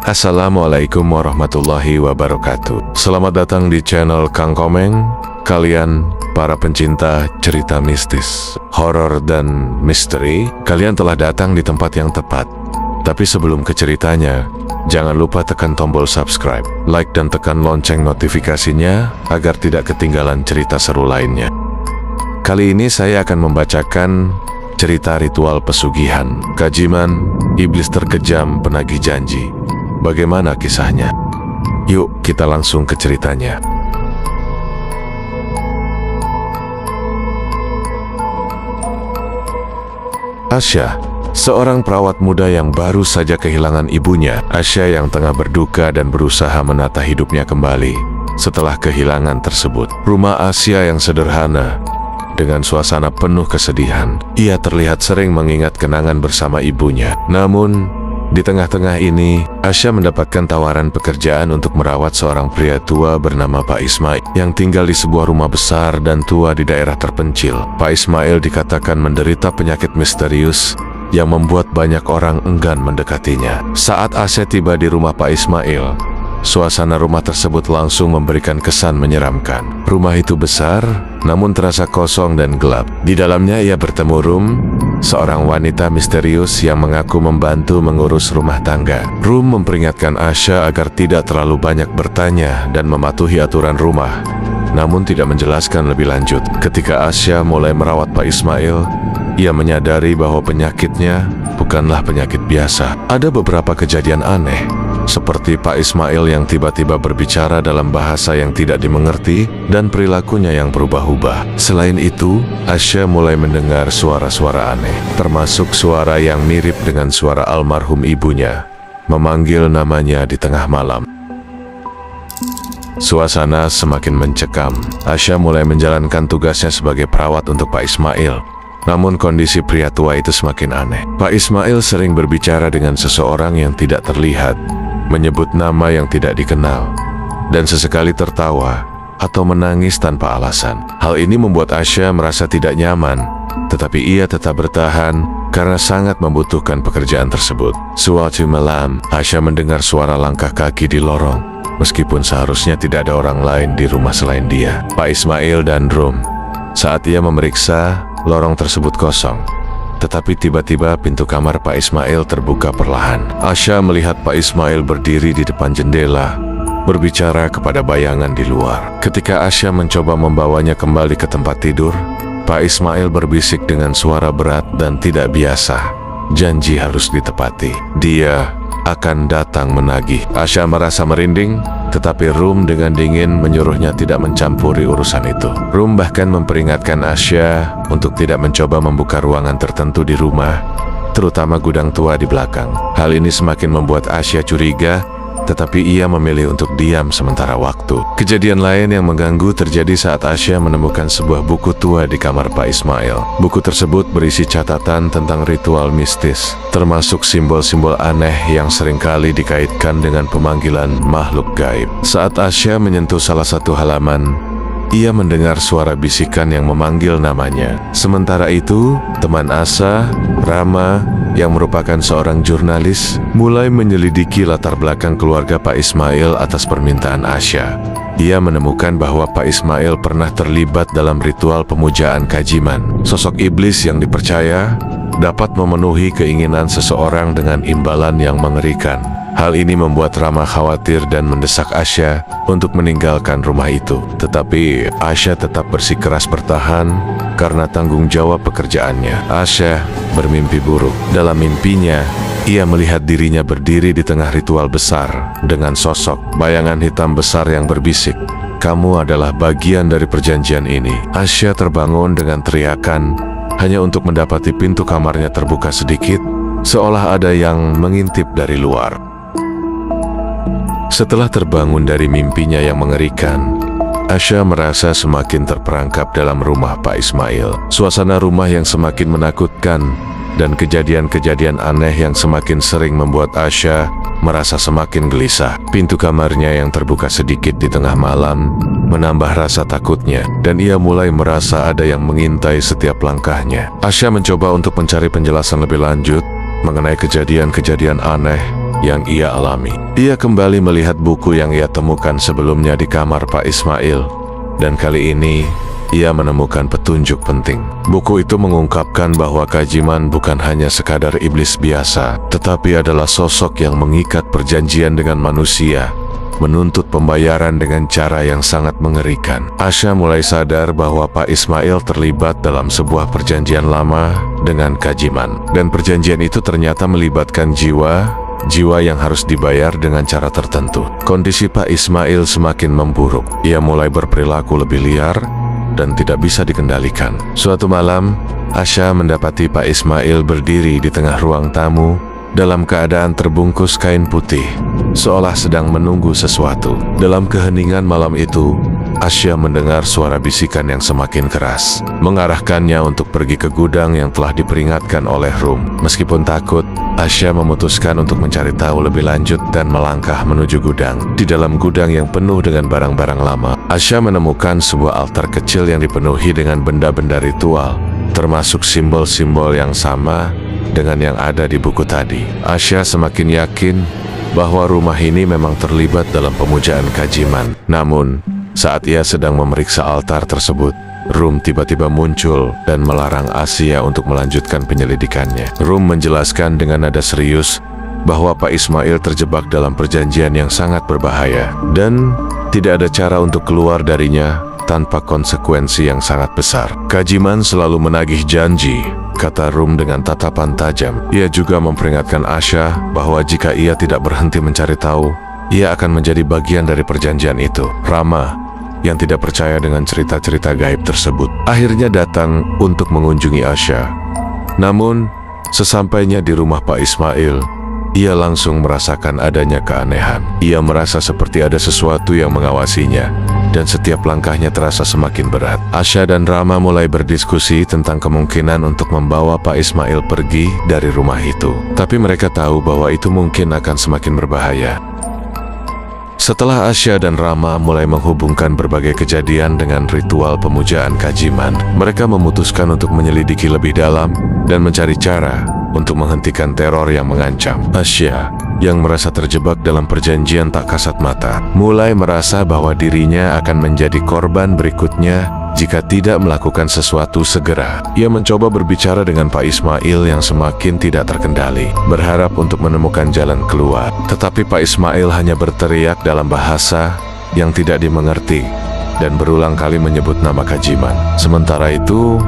Assalamualaikum warahmatullahi wabarakatuh. Selamat datang di channel Kang Komeng. Kalian para pencinta cerita mistis, horor dan misteri, kalian telah datang di tempat yang tepat. Tapi sebelum ke ceritanya, jangan lupa tekan tombol subscribe, like dan tekan lonceng notifikasinya agar tidak ketinggalan cerita seru lainnya. Kali ini saya akan membacakan cerita ritual pesugihan, kajiman, iblis terkejam penagih janji. Bagaimana kisahnya? Yuk kita langsung ke ceritanya. Asya, seorang perawat muda yang baru saja kehilangan ibunya. Asya yang tengah berduka dan berusaha menata hidupnya kembali setelah kehilangan tersebut. Rumah Asya yang sederhana, dengan suasana penuh kesedihan. Ia terlihat sering mengingat kenangan bersama ibunya. Namun, di tengah-tengah ini, Asya mendapatkan tawaran pekerjaan untuk merawat seorang pria tua bernama Pak Ismail yang tinggal di sebuah rumah besar dan tua di daerah terpencil. Pak Ismail dikatakan menderita penyakit misterius yang membuat banyak orang enggan mendekatinya. Saat Asya tiba di rumah Pak Ismail, suasana rumah tersebut langsung memberikan kesan menyeramkan. Rumah itu besar, namun terasa kosong dan gelap. Di dalamnya ia bertemu Rum, seorang wanita misterius yang mengaku membantu mengurus rumah tangga. Rum memperingatkan Asya agar tidak terlalu banyak bertanya dan mematuhi aturan rumah, namun tidak menjelaskan lebih lanjut. Ketika Asya mulai merawat Pak Ismail, ia menyadari bahwa penyakitnya bukanlah penyakit biasa. Ada beberapa kejadian aneh, seperti Pak Ismail yang tiba-tiba berbicara dalam bahasa yang tidak dimengerti dan perilakunya yang berubah-ubah. Selain itu, Asya mulai mendengar suara-suara aneh, termasuk suara yang mirip dengan suara almarhum ibunya, memanggil namanya di tengah malam. Suasana semakin mencekam. Asya mulai menjalankan tugasnya sebagai perawat untuk Pak Ismail. Namun kondisi pria tua itu semakin aneh. Pak Ismail sering berbicara dengan seseorang yang tidak terlihat, menyebut nama yang tidak dikenal, dan sesekali tertawa atau menangis tanpa alasan. Hal ini membuat Asya merasa tidak nyaman, tetapi ia tetap bertahan karena sangat membutuhkan pekerjaan tersebut. Suatu malam, Asya mendengar suara langkah kaki di lorong, meskipun seharusnya tidak ada orang lain di rumah selain dia, Pak Ismail dan Rum. Saat ia memeriksa, lorong tersebut kosong. Tetapi tiba-tiba pintu kamar Pak Ismail terbuka perlahan. Asya melihat Pak Ismail berdiri di depan jendela, berbicara kepada bayangan di luar. Ketika Asya mencoba membawanya kembali ke tempat tidur, Pak Ismail berbisik dengan suara berat dan tidak biasa. Janji harus ditepati. Dia akan datang menagih. Asya merasa merinding, tetapi Rum dengan dingin menyuruhnya tidak mencampuri urusan itu. Rum bahkan memperingatkan Asya untuk tidak mencoba membuka ruangan tertentu di rumah, terutama gudang tua di belakang. Hal ini semakin membuat Asya curiga, tetapi ia memilih untuk diam sementara waktu. Kejadian lain yang mengganggu terjadi saat Asya menemukan sebuah buku tua di kamar Pak Ismail. Buku tersebut berisi catatan tentang ritual mistis, termasuk simbol-simbol aneh yang seringkali dikaitkan dengan pemanggilan makhluk gaib. Saat Asya menyentuh salah satu halaman, ia mendengar suara bisikan yang memanggil namanya. Sementara itu, teman Asa, Rama, yang merupakan seorang jurnalis, mulai menyelidiki latar belakang keluarga Pak Ismail atas permintaan Asya. Ia menemukan bahwa Pak Ismail pernah terlibat dalam ritual pemujaan kajiman. Sosok iblis yang dipercaya dapat memenuhi keinginan seseorang dengan imbalan yang mengerikan. Hal ini membuat Rama khawatir dan mendesak Asya untuk meninggalkan rumah itu. Tetapi Asya tetap bersikeras bertahan karena tanggung jawab pekerjaannya. Asya bermimpi buruk. Dalam mimpinya, ia melihat dirinya berdiri di tengah ritual besar dengan sosok bayangan hitam besar yang berbisik, "Kamu adalah bagian dari perjanjian ini." Asya terbangun dengan teriakan, hanya untuk mendapati pintu kamarnya terbuka sedikit, seolah ada yang mengintip dari luar. Setelah terbangun dari mimpinya yang mengerikan, Asya merasa semakin terperangkap dalam rumah Pak Ismail. Suasana rumah yang semakin menakutkan dan kejadian-kejadian aneh yang semakin sering membuat Asya merasa semakin gelisah. Pintu kamarnya yang terbuka sedikit di tengah malam menambah rasa takutnya, dan ia mulai merasa ada yang mengintai setiap langkahnya. Asya mencoba untuk mencari penjelasan lebih lanjut mengenai kejadian-kejadian aneh yang ia alami. Ia kembali melihat buku yang ia temukan sebelumnya di kamar Pak Ismail, dan kali ini ia menemukan petunjuk penting. Buku itu mengungkapkan bahwa Kajiman bukan hanya sekadar iblis biasa, tetapi adalah sosok yang mengikat perjanjian dengan manusia, menuntut pembayaran dengan cara yang sangat mengerikan. Asya mulai sadar bahwa Pak Ismail terlibat dalam sebuah perjanjian lama dengan Kajiman, dan perjanjian itu ternyata melibatkan jiwa yang harus dibayar dengan cara tertentu. Kondisi Pak Ismail semakin memburuk. Ia mulai berperilaku lebih liar dan tidak bisa dikendalikan. Suatu malam, Asya mendapati Pak Ismail berdiri di tengah ruang tamu dalam keadaan terbungkus kain putih, seolah sedang menunggu sesuatu. Dalam keheningan malam itu, Asya mendengar suara bisikan yang semakin keras, mengarahkannya untuk pergi ke gudang yang telah diperingatkan oleh Rum. Meskipun takut, Asya memutuskan untuk mencari tahu lebih lanjut dan melangkah menuju gudang. Di dalam gudang yang penuh dengan barang-barang lama, Asya menemukan sebuah altar kecil yang dipenuhi dengan benda-benda ritual, termasuk simbol-simbol yang sama dengan yang ada di buku tadi. Asya semakin yakin bahwa rumah ini memang terlibat dalam pemujaan Kajiman. Namun, saat ia sedang memeriksa altar tersebut, Rum tiba-tiba muncul dan melarang Asya untuk melanjutkan penyelidikannya. Rum menjelaskan dengan nada serius bahwa Pak Ismail terjebak dalam perjanjian yang sangat berbahaya dan tidak ada cara untuk keluar darinya tanpa konsekuensi yang sangat besar. Kajiman selalu menagih janji, kata Rum dengan tatapan tajam. Ia juga memperingatkan Asya bahwa jika ia tidak berhenti mencari tahu, ia akan menjadi bagian dari perjanjian itu. Rama, yang tidak percaya dengan cerita-cerita gaib tersebut, akhirnya datang untuk mengunjungi Asya. Namun, sesampainya di rumah Pak Ismail, ia langsung merasakan adanya keanehan. Ia merasa seperti ada sesuatu yang mengawasinya, dan setiap langkahnya terasa semakin berat. Asya dan Rama mulai berdiskusi tentang kemungkinan untuk membawa Pak Ismail pergi dari rumah itu. Tapi mereka tahu bahwa itu mungkin akan semakin berbahaya. Setelah Asya dan Rama mulai menghubungkan berbagai kejadian dengan ritual pemujaan Kajiman, mereka memutuskan untuk menyelidiki lebih dalam dan mencari cara untuk menghentikan teror yang mengancam. Asya, yang merasa terjebak dalam perjanjian tak kasat mata, mulai merasa bahwa dirinya akan menjadi korban berikutnya jika tidak melakukan sesuatu segera. Ia mencoba berbicara dengan Pak Ismail yang semakin tidak terkendali, berharap untuk menemukan jalan keluar. Tetapi Pak Ismail hanya berteriak dalam bahasa yang tidak dimengerti dan berulang kali menyebut nama Kajiman. Sementara itu,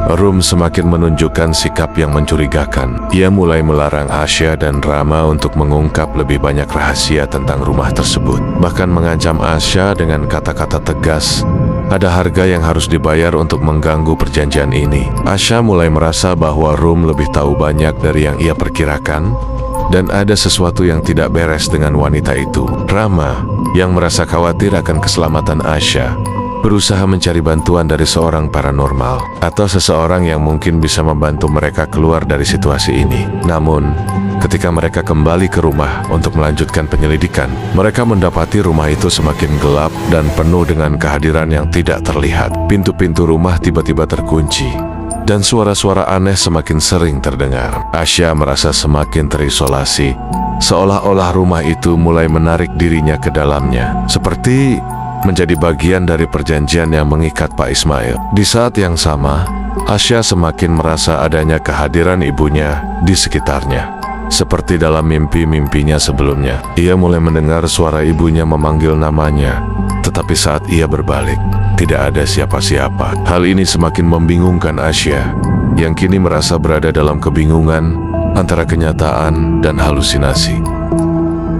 Rum semakin menunjukkan sikap yang mencurigakan. Ia mulai melarang Asya dan Rama untuk mengungkap lebih banyak rahasia tentang rumah tersebut, bahkan mengancam Asya dengan kata-kata tegas. Ada harga yang harus dibayar untuk mengganggu perjanjian ini. Asya mulai merasa bahwa Rum lebih tahu banyak dari yang ia perkirakan, dan ada sesuatu yang tidak beres dengan wanita itu. Rama, yang merasa khawatir akan keselamatan Asya, berusaha mencari bantuan dari seorang paranormal atau seseorang yang mungkin bisa membantu mereka keluar dari situasi ini. Namun, ketika mereka kembali ke rumah untuk melanjutkan penyelidikan, mereka mendapati rumah itu semakin gelap dan penuh dengan kehadiran yang tidak terlihat. Pintu-pintu rumah tiba-tiba terkunci, dan suara-suara aneh semakin sering terdengar. Asya merasa semakin terisolasi, seolah-olah rumah itu mulai menarik dirinya ke dalamnya, seperti menjadi bagian dari perjanjian yang mengikat Pak Ismail. Di saat yang sama, Asya semakin merasa adanya kehadiran ibunya di sekitarnya. Seperti dalam mimpi-mimpinya sebelumnya, ia mulai mendengar suara ibunya memanggil namanya. Tetapi saat ia berbalik, tidak ada siapa-siapa. Hal ini semakin membingungkan Asya, yang kini merasa berada dalam kebingungan antara kenyataan dan halusinasi.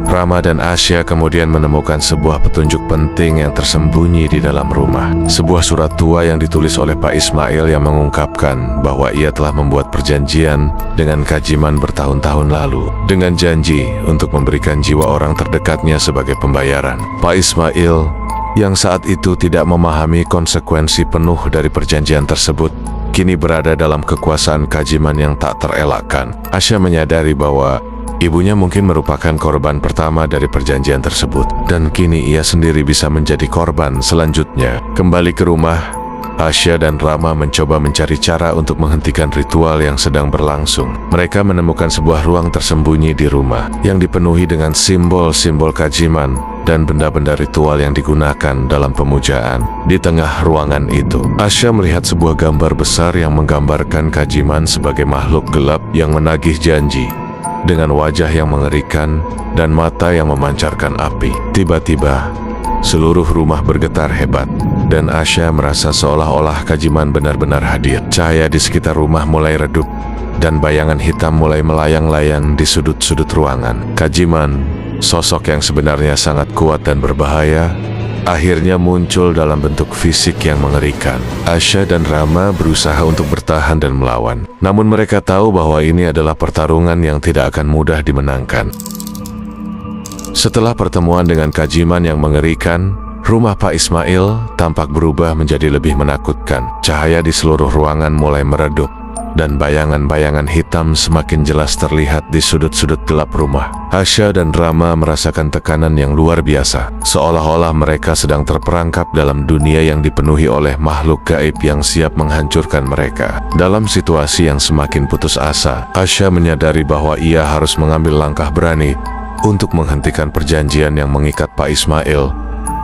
Rama dan Asya kemudian menemukan sebuah petunjuk penting yang tersembunyi di dalam rumah. Sebuah surat tua yang ditulis oleh Pak Ismail yang mengungkapkan bahwa ia telah membuat perjanjian dengan Kajiman bertahun-tahun lalu, dengan janji untuk memberikan jiwa orang terdekatnya sebagai pembayaran. Pak Ismail, yang saat itu tidak memahami konsekuensi penuh dari perjanjian tersebut, kini berada dalam kekuasaan Kajiman yang tak terelakkan. Asya menyadari bahwa ibunya mungkin merupakan korban pertama dari perjanjian tersebut, dan kini ia sendiri bisa menjadi korban selanjutnya. Kembali ke rumah, Asya dan Rama mencoba mencari cara untuk menghentikan ritual yang sedang berlangsung. Mereka menemukan sebuah ruang tersembunyi di rumah yang dipenuhi dengan simbol-simbol kajiman dan benda-benda ritual yang digunakan dalam pemujaan. Di tengah ruangan itu, Asya melihat sebuah gambar besar yang menggambarkan kajiman sebagai makhluk gelap yang menagih janji, dengan wajah yang mengerikan dan mata yang memancarkan api. Tiba-tiba, seluruh rumah bergetar hebat, dan Asya merasa seolah-olah kajiman benar-benar hadir. Cahaya di sekitar rumah mulai redup, dan bayangan hitam mulai melayang-layang di sudut-sudut ruangan. Kajiman, sosok yang sebenarnya sangat kuat dan berbahaya, akhirnya muncul dalam bentuk fisik yang mengerikan. Asya dan Rama berusaha untuk bertahan dan melawan, namun mereka tahu bahwa ini adalah pertarungan yang tidak akan mudah dimenangkan. Setelah pertemuan dengan kajiman yang mengerikan, rumah Pak Ismail tampak berubah menjadi lebih menakutkan. Cahaya di seluruh ruangan mulai meredup, dan bayangan-bayangan hitam semakin jelas terlihat di sudut-sudut gelap rumah. Asya dan Rama merasakan tekanan yang luar biasa, seolah-olah mereka sedang terperangkap dalam dunia yang dipenuhi oleh makhluk gaib yang siap menghancurkan mereka. Dalam situasi yang semakin putus asa, Asya menyadari bahwa ia harus mengambil langkah berani untuk menghentikan perjanjian yang mengikat Pak Ismail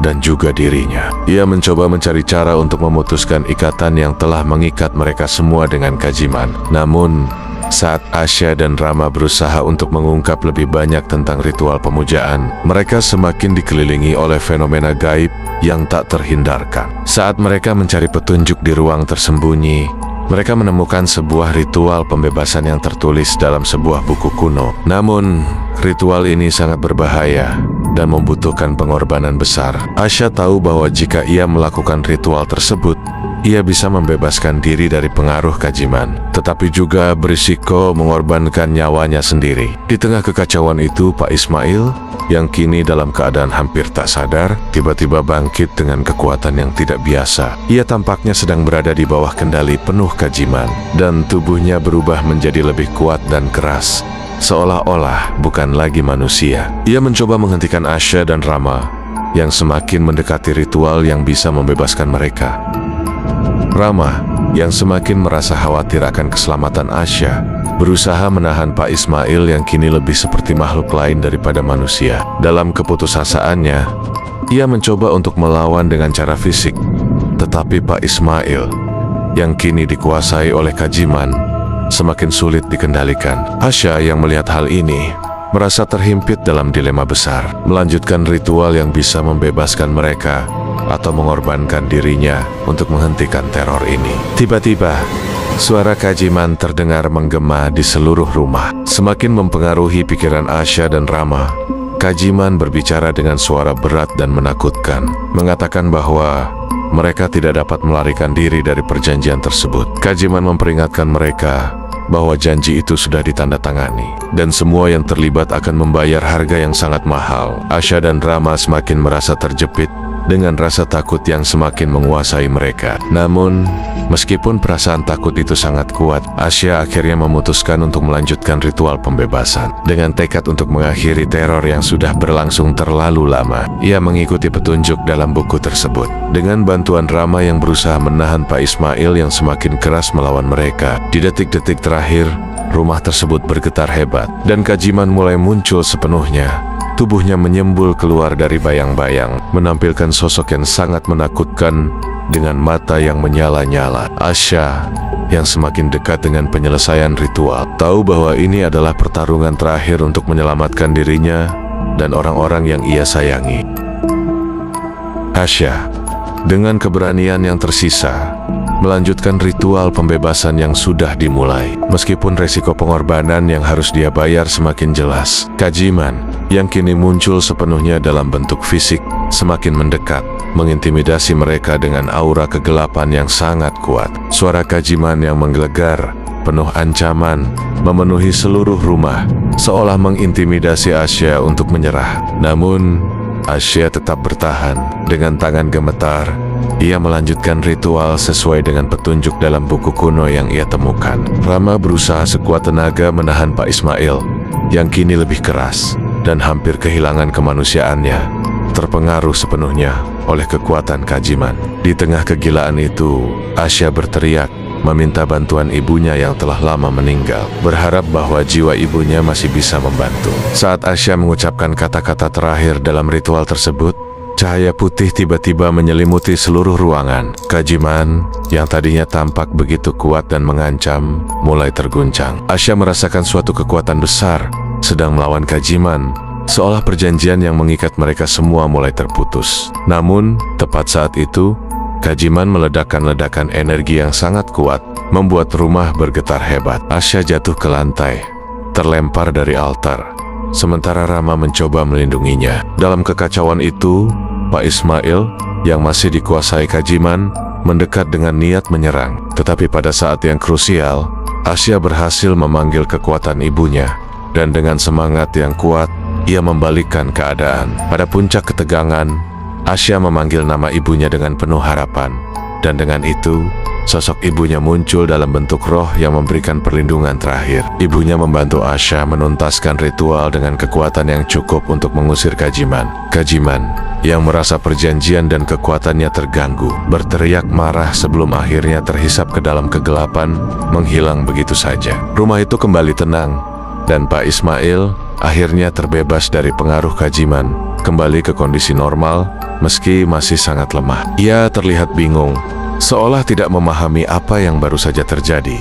dan juga dirinya. Ia mencoba mencari cara untuk memutuskan ikatan yang telah mengikat mereka semua dengan kajiman. Namun, saat Asya dan Rama berusaha untuk mengungkap lebih banyak tentang ritual pemujaan, mereka semakin dikelilingi oleh fenomena gaib yang tak terhindarkan. Saat mereka mencari petunjuk di ruang tersembunyi, mereka menemukan sebuah ritual pembebasan yang tertulis dalam sebuah buku kuno. Namun, ritual ini sangat berbahaya dan membutuhkan pengorbanan besar. Asya tahu bahwa jika ia melakukan ritual tersebut, ia bisa membebaskan diri dari pengaruh kajiman, tetapi juga berisiko mengorbankan nyawanya sendiri. Di tengah kekacauan itu, Pak Ismail, yang kini dalam keadaan hampir tak sadar, tiba-tiba bangkit dengan kekuatan yang tidak biasa. Ia tampaknya sedang berada di bawah kendali penuh kajiman, dan tubuhnya berubah menjadi lebih kuat dan keras, seolah-olah bukan lagi manusia. Ia mencoba menghentikan Asya dan Rama, yang semakin mendekati ritual yang bisa membebaskan mereka. Rama, yang semakin merasa khawatir akan keselamatan Asya, berusaha menahan Pak Ismail yang kini lebih seperti makhluk lain daripada manusia. Dalam keputusasaannya, ia mencoba untuk melawan dengan cara fisik, tetapi Pak Ismail, yang kini dikuasai oleh kajiman, semakin sulit dikendalikan. Asya yang melihat hal ini, merasa terhimpit dalam dilema besar, melanjutkan ritual yang bisa membebaskan mereka, atau mengorbankan dirinya untuk menghentikan teror ini. Tiba-tiba, suara kajiman terdengar menggema di seluruh rumah. Semakin mempengaruhi pikiran Asya dan Rama, kajiman berbicara dengan suara berat dan menakutkan, mengatakan bahwa mereka tidak dapat melarikan diri dari perjanjian tersebut. Kajiman memperingatkan mereka bahwa janji itu sudah ditandatangani, dan semua yang terlibat akan membayar harga yang sangat mahal. Asya dan Rama semakin merasa terjepit dengan rasa takut yang semakin menguasai mereka. Namun, meskipun perasaan takut itu sangat kuat, Asya akhirnya memutuskan untuk melanjutkan ritual pembebasan. Dengan tekad untuk mengakhiri teror yang sudah berlangsung terlalu lama, ia mengikuti petunjuk dalam buku tersebut. Dengan bantuan Rama yang berusaha menahan Pak Ismail yang semakin keras melawan mereka, di detik-detik terakhir, rumah tersebut bergetar hebat, dan kajiman mulai muncul sepenuhnya. Tubuhnya menyembul keluar dari bayang-bayang, menampilkan sosok yang sangat menakutkan dengan mata yang menyala-nyala. Asya, yang semakin dekat dengan penyelesaian ritual, tahu bahwa ini adalah pertarungan terakhir untuk menyelamatkan dirinya dan orang-orang yang ia sayangi. Asya, dengan keberanian yang tersisa, melanjutkan ritual pembebasan yang sudah dimulai. Meskipun resiko pengorbanan yang harus dia bayar semakin jelas, kajiman yang kini muncul sepenuhnya dalam bentuk fisik semakin mendekat, mengintimidasi mereka dengan aura kegelapan yang sangat kuat. Suara kajiman yang menggelegar, penuh ancaman, memenuhi seluruh rumah, seolah mengintimidasi Asya untuk menyerah. Namun, Asya tetap bertahan. Dengan tangan gemetar, ia melanjutkan ritual sesuai dengan petunjuk dalam buku kuno yang ia temukan. Rama berusaha sekuat tenaga menahan Pak Ismail, yang kini lebih keras dan hampir kehilangan kemanusiaannya. terpengaruh sepenuhnya oleh kekuatan Kajiman. Di tengah kegilaan itu, Asya berteriak, meminta bantuan ibunya yang telah lama meninggal, berharap bahwa jiwa ibunya masih bisa membantu. Saat Asya mengucapkan kata-kata terakhir dalam ritual tersebut, cahaya putih tiba-tiba menyelimuti seluruh ruangan. Kajiman, yang tadinya tampak begitu kuat dan mengancam, mulai terguncang. Asya merasakan suatu kekuatan besar sedang melawan Kajiman, seolah perjanjian yang mengikat mereka semua mulai terputus. Namun, tepat saat itu, Kajiman meledakkan ledakan energi yang sangat kuat, membuat rumah bergetar hebat. Asya jatuh ke lantai, terlempar dari altar, sementara Rama mencoba melindunginya. Dalam kekacauan itu, Pak Ismail, yang masih dikuasai Kajiman, mendekat dengan niat menyerang. Tetapi pada saat yang krusial, Asya berhasil memanggil kekuatan ibunya, dan dengan semangat yang kuat, ia membalikkan keadaan. Pada puncak ketegangan, Asya memanggil nama ibunya dengan penuh harapan, dan dengan itu, sosok ibunya muncul dalam bentuk roh yang memberikan perlindungan terakhir. Ibunya membantu Asya menuntaskan ritual dengan kekuatan yang cukup untuk mengusir Kajiman. Kajiman, yang merasa perjanjian dan kekuatannya terganggu, berteriak marah sebelum akhirnya terhisap ke dalam kegelapan, menghilang begitu saja. Rumah itu kembali tenang, dan Pak Ismail akhirnya terbebas dari pengaruh Kajiman, kembali ke kondisi normal, meski masih sangat lemah. Ia terlihat bingung, seolah tidak memahami apa yang baru saja terjadi.